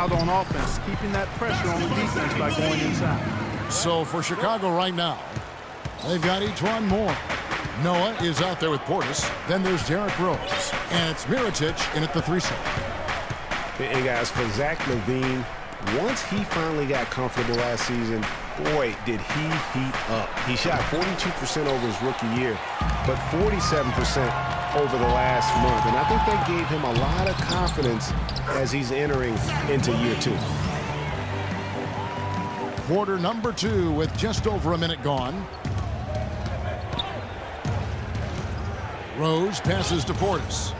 out on offense, keeping that pressure on the defense by going inside. So for Chicago right now, they've got E'Twaun Moore. Noah is out there with Portis. Then there's Derrick Rose. And it's Mirotic in at the 3 slot. And guys, for Zach LaVine, once he finally got comfortable last season, boy, did he heat up. He shot 42% over his rookie year, but 47% over the last month. And I think that gave him a lot of confidence as he's entering into year 2. Quarter number 2 with just over a minute gone. Rose passes to Portis.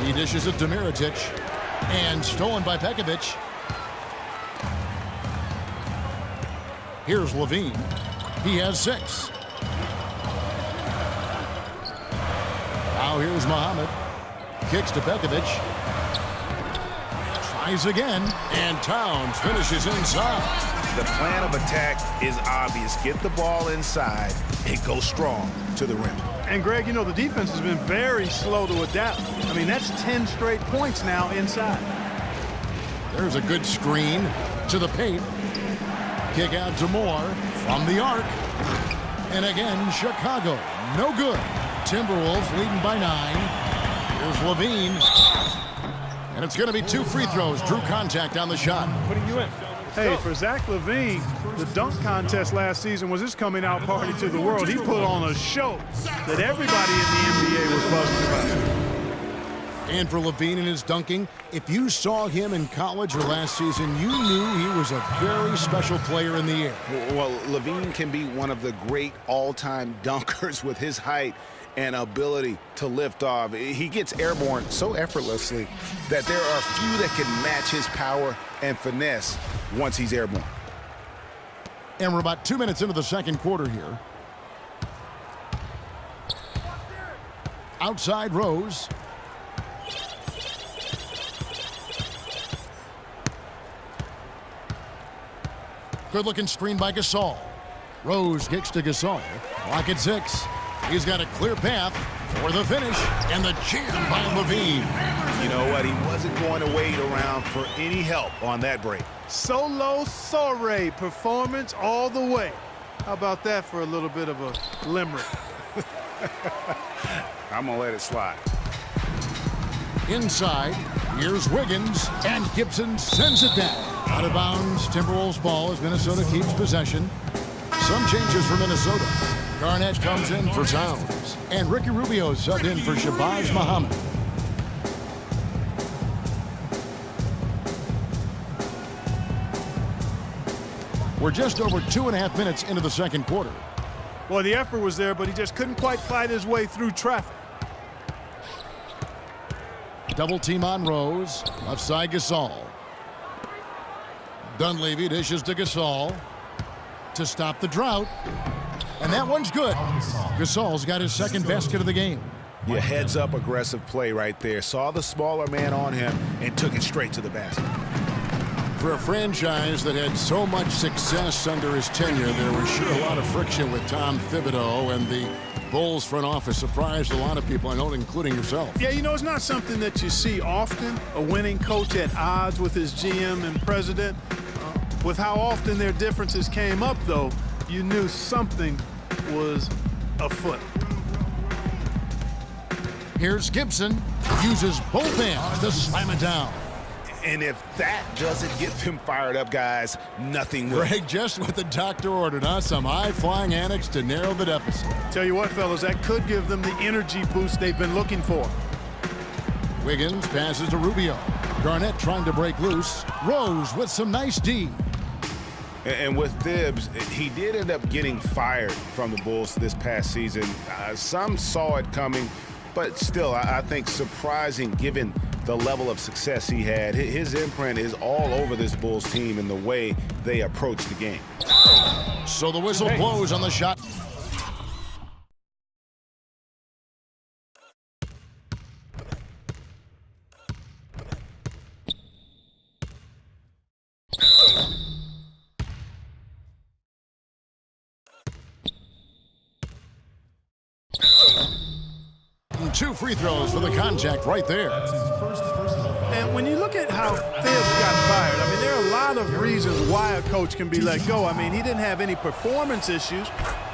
He dishes it to Mirotic. And stolen by Pekovic. Here's LaVine. He has 6. Now here's Muhammad. Kicks to Pekovic. Tries again. And Towns finishes inside. The plan of attack is obvious. Get the ball inside and go strong to the rim. And, Greg, you know, the defense has been very slow to adapt. I mean, that's 10 straight points now inside. There's a good screen to the paint. Kick out to Moore from the arc. And again, Chicago, no good. Timberwolves leading by 9. Here's LaVine. And it's going to be 2 free throws. Drew contact on the shot. Putting you in. Hey, for Zach LaVine, the dunk contest last season was his coming out party to the world. He put on a show that everybody in the NBA was buzzing about. And for LaVine and his dunking, if you saw him in college or last season, you knew he was a very special player in the air. Well, LaVine can be one of the great all-time dunkers with his height and ability to lift off. He gets airborne so effortlessly that there are few that can match his power and finesse once he's airborne. And we're about 2 minutes into the second quarter here. Outside Rose. Good-looking screen by Gasol. Rose kicks to Gasol. Clock at 6. He's got a clear path for the finish. And the jam by LaVine. You know what? He wasn't going to wait around for any help on that break. Solo soiree performance all the way. How about that for a little bit of a limerick? I'm going to let it slide. Inside, here's Wiggins, and Gibson sends it down. Out of bounds, Timberwolves ball as Minnesota keeps possession. Some changes for Minnesota. Garnett comes in for Towns, and Ricky Rubio subbed in for Shabazz Muhammad. We're just over 2.5 minutes into the second quarter. Well, the effort was there, but he just couldn't quite fight his way through traffic. Double team on Rose. Left side Gasol. Dunleavy dishes to Gasol to stop the drought. And that one's good. Gasol's got his second basket of the game. Your heads-up aggressive play right there. Saw the smaller man on him and took it straight to the basket. For a franchise that had so much success under his tenure, there was sure a lot of friction with Tom Thibodeau, and the Bulls front office surprised a lot of people, I know, including yourself. Yeah, you know, it's not something that you see often, a winning coach at odds with his GM and president. With how often their differences came up, though, you knew something was afoot. Here's Gibson. Uses both hands to slam it down. And if that doesn't get them fired up, guys, nothing will. Greg, just what the doctor ordered, huh? Some high-flying annex to narrow the deficit. Tell you what, fellas, that could give them the energy boost they've been looking for. Wiggins passes to Rubio. Garnett trying to break loose. Rose with some nice D. And with Thibs, he did end up getting fired from the Bulls this past season. Some saw it coming, but still, I think surprising given the level of success he had. His imprint is all over this Bulls team in the way they approach the game. So the whistle blows on the shot. And 2 free throws for the contact right there. And when you look at how Thibs got fired, I mean, there are a lot of reasons why a coach can be let go. I mean, he didn't have any performance issues,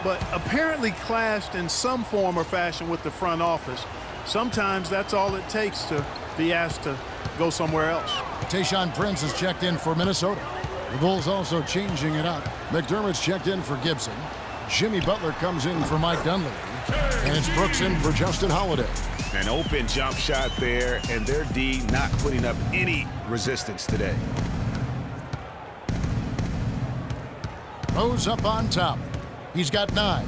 but apparently clashed in some form or fashion with the front office. Sometimes that's all it takes to be asked to go somewhere else. Tayshaun Prince is checked in for Minnesota. The Bulls also changing it up. McDermott's checked in for Gibson. Jimmy Butler comes in for Mike Dunleavy. And it's Brooks in for Justin Holiday. An open jump shot there, and their D not putting up any resistance today. Rose up on top. He's got 9.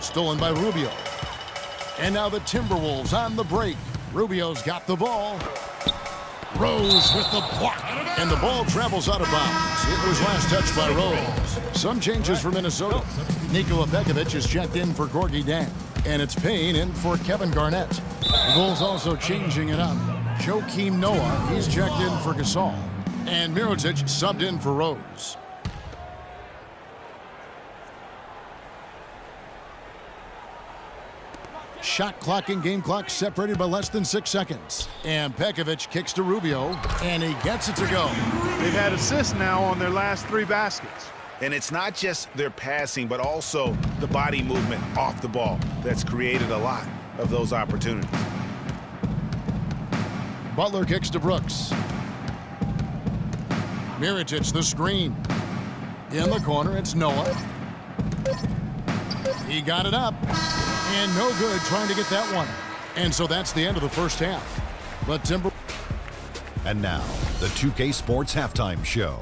Stolen by Rubio. And now the Timberwolves on the break. Rubio's got the ball. Rose with the block. And the ball travels out of bounds. It was last touched by Rose. Some changes for Minnesota. Nikola Pekovic is checked in for Gorgui Dieng. And it's Payne in for Kevin Garnett. The Bulls also changing it up. Joakim Noah, he's checked in for Gasol. And Mirotic subbed in for Rose. Shot clock and game clock separated by less than 6 seconds. And Pekovic kicks to Rubio, and he gets it to go. They've had assists now on their last 3 baskets. And it's not just their passing, but also the body movement off the ball that's created a lot of those opportunities. Butler kicks to Brooks. Mirotic the screen. In the corner, it's Noah. He got it up. And no good trying to get that one. And so that's the end of the first half. But Timber. And now, the 2K Sports Halftime Show.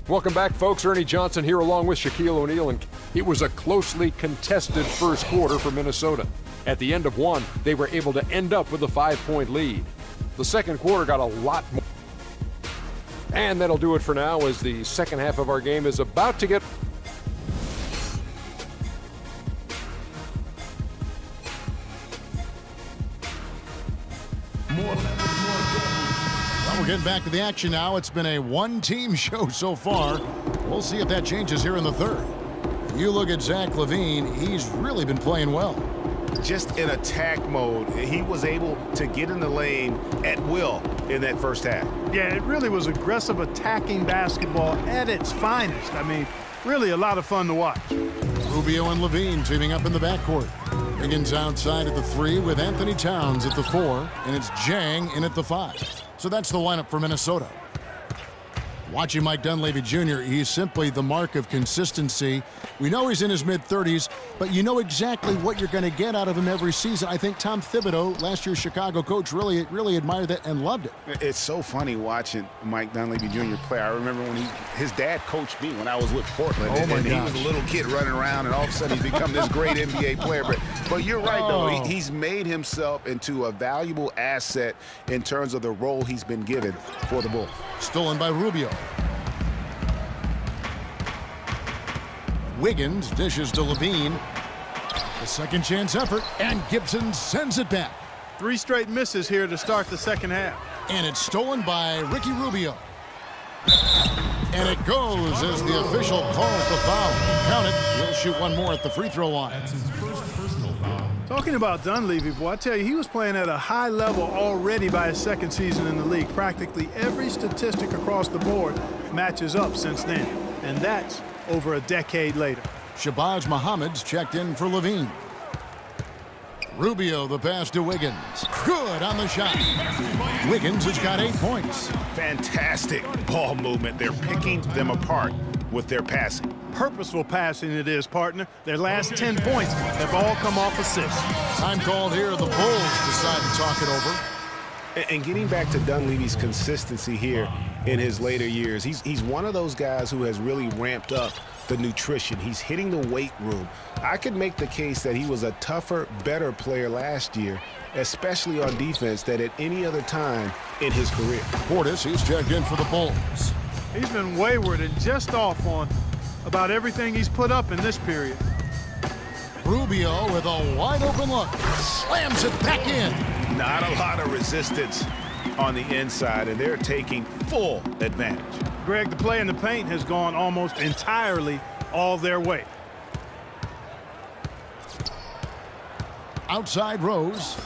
Welcome back, folks. Ernie Johnson here along with Shaquille O'Neal. And it was a closely contested first quarter for Minnesota. At the end of one, they were able to end up with a 5-point lead. The second quarter got a lot more. And that'll do it for now as the second half of our game is about to get... Well, we're getting back to the action now. It's been a one-team show so far. We'll see if that changes here in the third. You look at Zach LaVine, he's really been playing well. Just in attack mode, he was able to get in the lane at will in that first half. Yeah, it really was aggressive attacking basketball at its finest. I mean, really a lot of fun to watch. Rubio and LaVine teaming up in the backcourt. Higgins outside at the 3 with Anthony Towns at the 4, and it's Jang in at the 5. So that's the lineup for Minnesota. Watching Mike Dunleavy Jr., he's simply the mark of consistency. We know he's in his mid-30s, but you know exactly what you're going to get out of him every season. I think Tom Thibodeau, last year's Chicago coach, really admired that and loved it. It's so funny watching Mike Dunleavy Jr. play. I remember when his dad coached me when I was with Portland. Oh, my and he gosh. was a little kid running around, and all of a sudden he's become this great NBA player. But you're right, though. He's made himself into a valuable asset in terms of the role he's been given for the Bulls. Stolen by Rubio. Wiggins dishes to LaVine. The second chance effort, and Gibson sends it back. 3 straight misses here to start the second half. And it's stolen by Ricky Rubio. And it goes as the official calls the foul. Count it. He'll shoot one more at the free throw line. Talking about Dunleavy, boy, I tell you, he was playing at a high level already by his second season in the league. Practically every statistic across the board matches up since then. And that's over a decade later. Shabazz Muhammad's checked in for LaVine. Rubio the pass to Wiggins. Good on the shot. Wiggins has got 8 points. Fantastic ball movement. They're picking them apart with their passing. Purposeful passing it is, partner. Their last 10 points have all come off assists. Time called here. The Bulls decide to talk it over. And getting back to Dunleavy's consistency here in his later years, he's one of those guys who has really ramped up the nutrition. He's hitting the weight room. I could make the case that he was a tougher, better player last year, especially on defense, than at any other time in his career. Portis, he's checked in for the Bulls. He's been wayward and just off on about everything he's put up in this period. Rubio with a wide open look. Slams it back in. Not a lot of resistance on the inside, and they're taking full advantage. Greg, the play in the paint has gone almost entirely all their way. Outside Rose.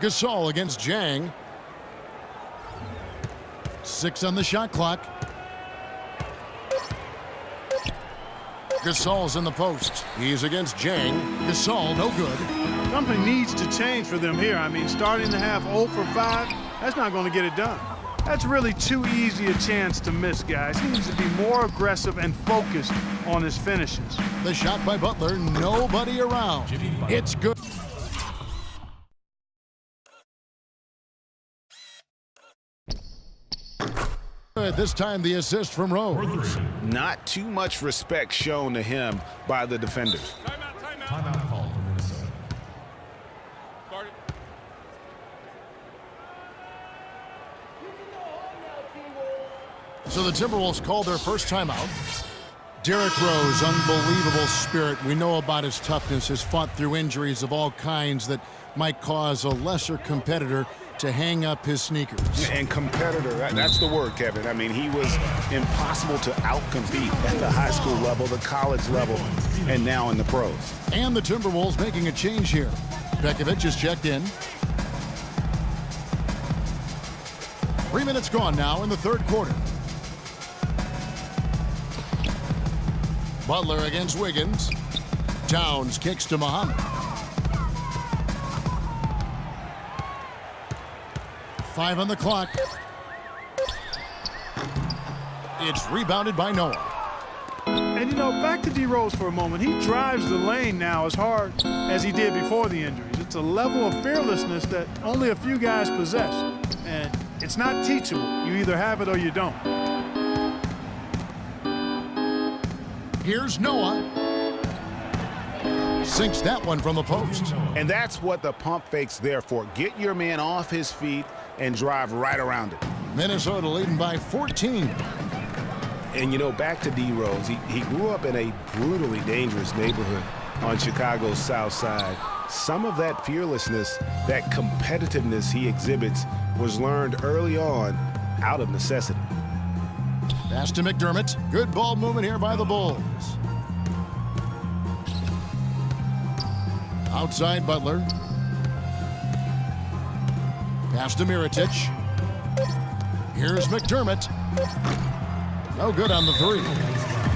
Gasol against Jang. 6 on the shot clock. Gasol's in the post. He's against Jang. Gasol, no good. Something needs to change for them here. I mean, starting the half 0 for 5, that's not going to get it done. That's really too easy a chance to miss, guys. He needs to be more aggressive and focused on his finishes. The shot by Butler, nobody around. It's good. This time the assist from Rose. Not too much respect shown to him by the defenders. Timeout call for Minnesota. So the Timberwolves called their first timeout. Derrick Rose, unbelievable spirit. We know about his toughness, has fought through injuries of all kinds that might cause a lesser competitor to hang up his sneakers. And competitor, that's the word, Kevin. I mean, he was impossible to outcompete at the high school level, the college level, and now in the pros. And the Timberwolves making a change here. Pekovic is checked in. 3 minutes gone now in the third quarter. Butler against Wiggins. Towns kicks to Muhammad. 5 on the clock. It's rebounded by Noah. And, you know, back to D. Rose for a moment. He drives the lane now as hard as he did before the injuries. It's a level of fearlessness that only a few guys possess. And it's not teachable. You either have it or you don't. Here's Noah. Sinks that one from the post. And that's what the pump fake's there for. Get your man off his feet and drive right around it. Minnesota leading by 14. And, you know, back to D. Rose, he grew up in a brutally dangerous neighborhood on Chicago's South Side. Some of that fearlessness, that competitiveness he exhibits was learned early on out of necessity. Pass to McDermott. Good ball movement here by the Bulls. Outside Butler. Pass to Mirotic. Here's McDermott. No good on the three.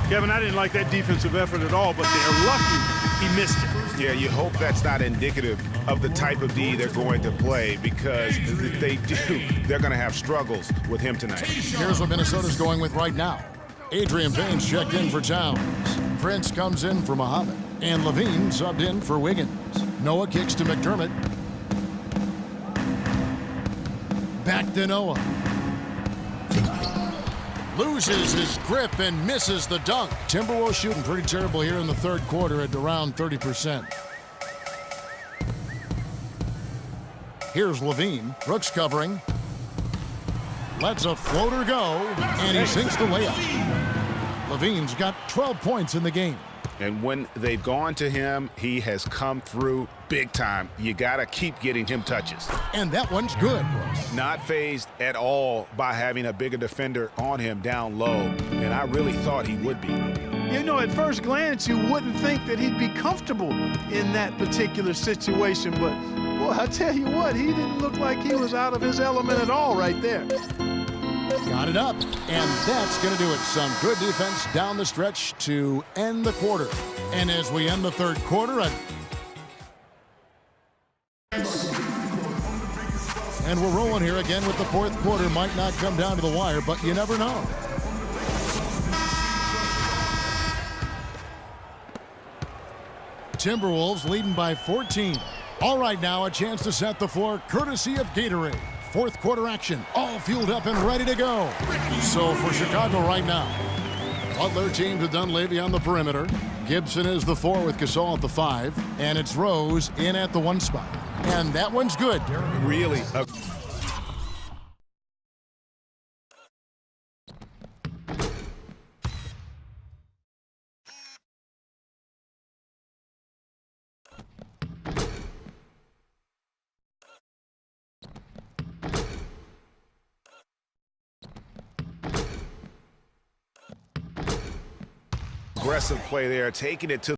Kevin, I didn't like that defensive effort at all, but they're lucky he missed it. Yeah, you hope that's not indicative of the type of D they're going to play, because if they do, they're going to have struggles with him tonight. Here's what Minnesota's going with right now. Adrian Payne's checked in for Towns. Prince comes in for Muhammad. And Levine subbed in for Wiggins. Noah kicks to McDermott. Back to Noah. Loses his grip and misses the dunk. Timberwolves shooting pretty terrible here in the third quarter at around 30%. Here's Levine. Brooks covering. Lets a floater go, and he sinks the layup. Levine's got 12 points in the game. And when they've gone to him, he has come through big time. You got to keep getting him touches. And that one's good. Not fazed at all by having a bigger defender on him down low. And I really thought he would be. You know, at first glance, you wouldn't think that he'd be comfortable in that particular situation. But, boy, I tell you what, he didn't look like he was out of his element at all right there. Got it up, and that's going to do it. Some good defense down the stretch to end the quarter. And as we end the third quarter, and we're rolling here again with the fourth quarter. Might not come down to the wire, but you never know. Timberwolves leading by 14. All right, now a chance to set the floor courtesy of Gatorade. Fourth quarter action, all fueled up and ready to go. So for Chicago right now, Butler teamed with Dunleavy on the perimeter. Gibson is the 4 with Gasol at the 5. And it's Rose in at the 1 spot. And that one's good. Really. Aggressive play there, taking it to